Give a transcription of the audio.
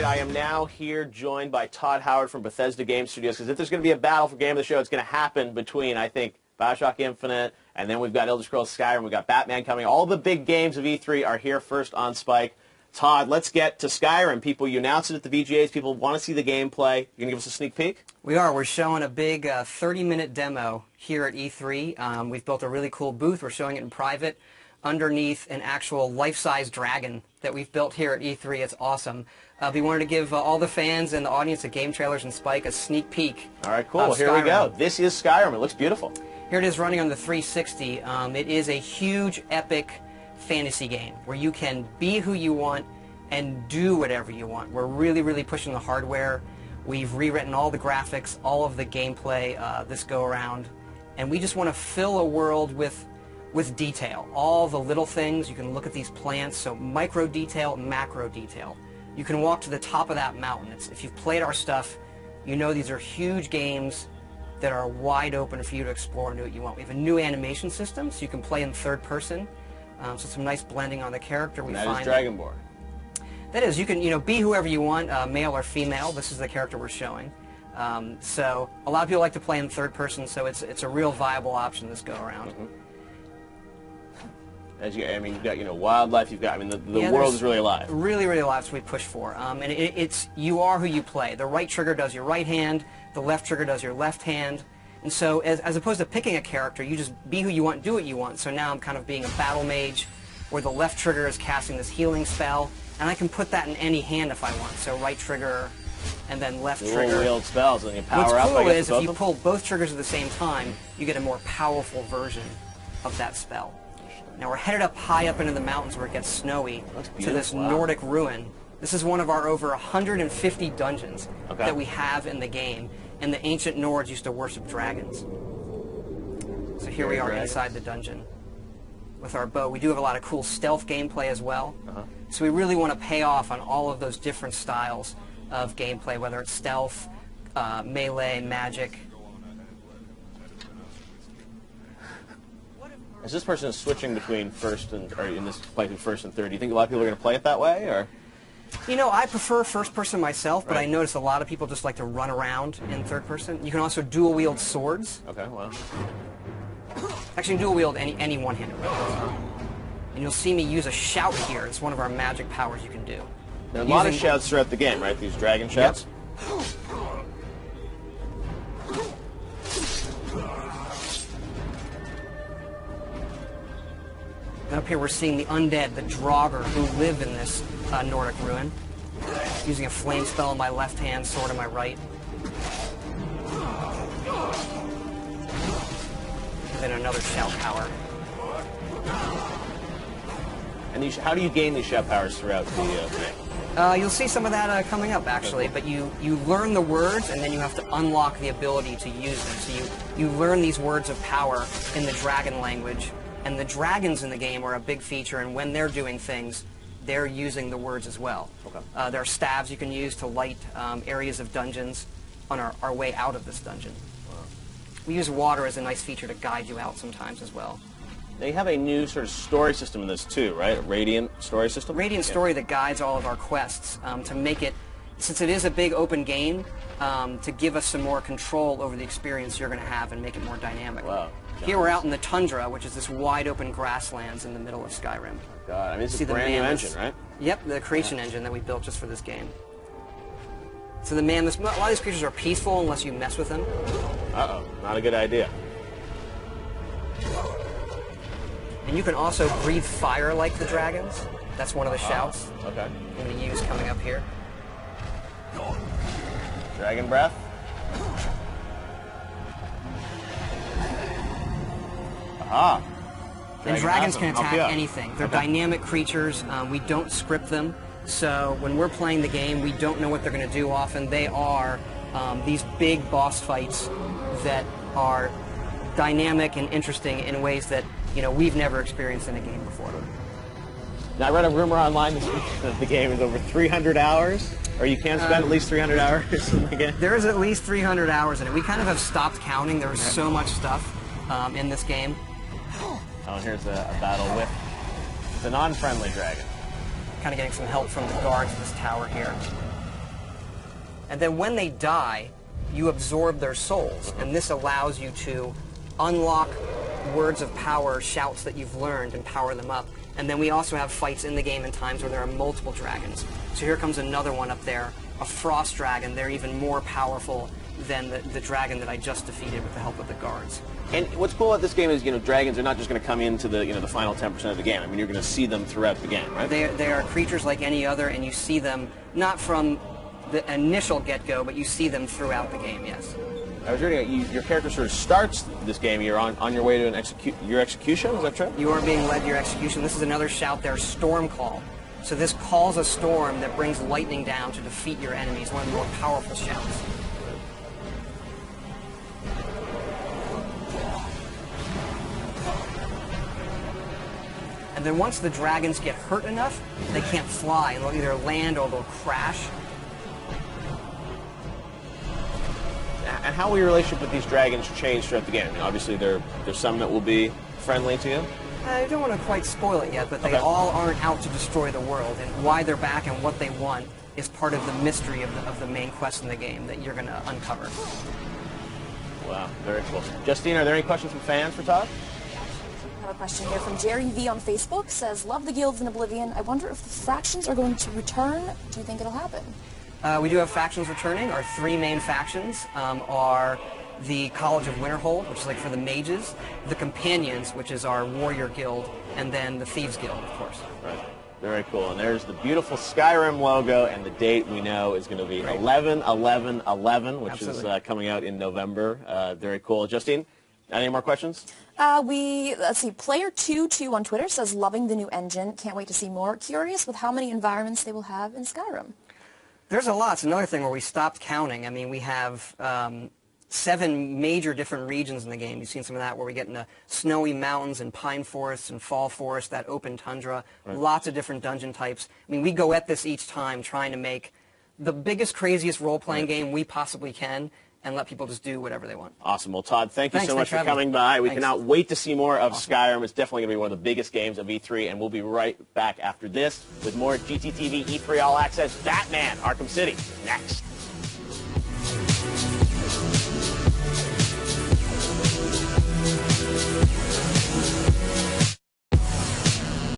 right, I am now here joined by Todd Howard from Bethesda Game Studios, because if there's going to be a battle for Game of the Show, it's going to happen between, I think, Bioshock Infinite, and then we've got Elder Scrolls Skyrim, we've got Batman coming. All the big games of E3 are here first on Spike. Todd, let's get to Skyrim. People, you announced it at the VGAs. People want to see the gameplay. You going to give us a sneak peek? We are. We're showing a big 30-minute demo here at E3. We've built a really cool booth. We're showing it in private underneath an actual life-size dragon that we've built here at E3. It's awesome. We wanted to give all the fans and the audience at Game Trailers and Spike a sneak peek. All right, cool. Well, here we go. This is Skyrim. It looks beautiful. Here it is running on the 360. It is a huge, epic fantasy game where you can be who you want and do whatever you want. We're really, really pushing the hardware. We've rewritten all the graphics, all of the gameplay this go-around, and we just want to fill a world with detail. All the little things. You can look at these plants, so micro detail, macro detail. You can walk to the top of that mountain. If you've played our stuff, you know these are huge games that are wide open for you to explore and do what you want. We have a new animation system, so you can play in third person. So some nice blending on the character. And that is Dragonborn. That is, you can be whoever you want, male or female. This is the character we're showing. So a lot of people like to play in third person, so it's a real viable option this go around. Mm-hmm. You've got wildlife. You've got the world is really alive. Really, really alive. That's what we push for. And it's you are who you play. The right trigger does your right hand. The left trigger does your left hand. And so as opposed to picking a character, you just be who you want, do what you want. So now I'm kind of being a battle mage, where the left trigger is casting this healing spell, and I can put that in any hand if I want. So right trigger, and then left trigger. Wield spells, and you power up. What's cool is if you pull both triggers at the same time, you get a more powerful version of that spell. Now we're headed up high up into the mountains where it gets snowy to this Nordic ruin. This is one of our over 150 dungeons that we have in the game, and the ancient Nords used to worship dragons. So here we are inside the dungeon with our bow. We do have a lot of cool stealth gameplay as well. So we really want to pay off on all of those different styles of gameplay, whether it's stealth, melee, magic. As this person is switching between first and third, do you think a lot of people are going to play it that way, or? I prefer first person myself, but I notice a lot of people just like to run around in third person. You can also dual wield swords. Okay, well. Actually, dual wield any one-handed weapon. And you'll see me use a shout here. It's one of our magic powers you can do. There are a lot of shouts throughout the game, right? These dragon shouts? Yep. And up here we're seeing the undead, the Draugr, who live in this Nordic ruin. Using a flame spell in my left hand, sword in my right. And then another shout power. And how do you gain these shout powers throughout the game? You'll see some of that coming up, actually, but you learn the words, and then you have to unlock the ability to use them. So you learn these words of power in the dragon language, and the dragons in the game are a big feature, and when they're doing things, they're using the words as well. There are staves you can use to light areas of dungeons on our way out of this dungeon. We use water as a nice feature to guide you out sometimes as well. Now you have a new sort of story system in this too, right? A Radiant story system? Radiant story that guides all of our quests to make it, since it is a big open game, to give us some more control over the experience you're going to have and make it more dynamic. Wow. Here we're out in the tundra, which is this wide open grasslands in the middle of Skyrim. Oh God, this is a brand new engine, right? Yep, the creation engine that we built just for this game. So a lot of these creatures are peaceful unless you mess with them. Uh-oh, not a good idea. And you can also breathe fire like the dragons. That's one of the shouts. Okay. I'm going to use coming up here. Dragon breath. Aha. And dragons can attack anything. They're dynamic creatures. We don't script them. So when we're playing the game, we don't know what they're going to do often. They are these big boss fights that are dynamic and interesting in ways that we've never experienced in a game before. Now, I read a rumor online this week that the game is over 300 hours, or you can spend at least 300 hours in the game. There is at least 300 hours in it. We kind of have stopped counting. There was so much stuff in this game. Oh, here's a battle with the non-friendly dragon. Kind of getting some help from the guards of this tower here. And then when they die, you absorb their souls, and this allows you to unlock words of power, shouts that you've learned, and power them up. And then we also have fights in the game in times where there are multiple dragons. So here comes another one up there, a frost dragon. They're even more powerful than the dragon that I just defeated with the help of the guards. And what's cool about this game is, dragons are not just going to come into the, the final 10% of the game. I mean, you're going to see them throughout the game, right? They are creatures like any other, and you see them not from the initial get-go, but you see them throughout the game, yes. I was reading your character sort of starts this game. You're on your way to your execution. Is that true? You are being led to your execution. This is another shout there, Storm Call. So this calls a storm that brings lightning down to defeat your enemies. One of the more powerful shouts. And then once the dragons get hurt enough, they can't fly, and they'll either land or they'll crash. And how will your relationship with these dragons change throughout the game? I mean, obviously, there's some that will be friendly to you. I don't want to quite spoil it yet, but they all aren't out to destroy the world, and why they're back and what they want is part of the mystery of the main quest in the game that you're going to uncover. Wow, very cool. Justine, are there any questions from fans for Todd? I have a question here from Jerry V on Facebook. Says, love the guilds in Oblivion. I wonder if the factions are going to return. Do you think it'll happen? We do have factions returning. Our three main factions are the College of Winterhold, which is like for the mages, the Companions, which is our warrior guild, and then the Thieves Guild, of course. Right. Very cool. And there's the beautiful Skyrim logo, and the date we know is going to be 11/11/11, which Absolutely. is coming out in November. Very cool. Justine, any more questions? Let's see, Player22 on Twitter says, loving the new engine. Can't wait to see more. Curious with how many environments they will have in Skyrim. There's a lot. It's another thing where we stopped counting. I mean, we have 7 major different regions in the game. You've seen some of that where we get into snowy mountains and pine forests and fall forests, that open tundra, lots of different dungeon types. I mean, we go at this each time trying to make the biggest, craziest role-playing game we possibly can and let people just do whatever they want. Awesome. Well, Todd, thank you so much for coming by. We cannot wait to see more of Skyrim. It's definitely going to be one of the biggest games of E3, and we'll be right back after this with more GTTV E3 All Access Batman Arkham City next.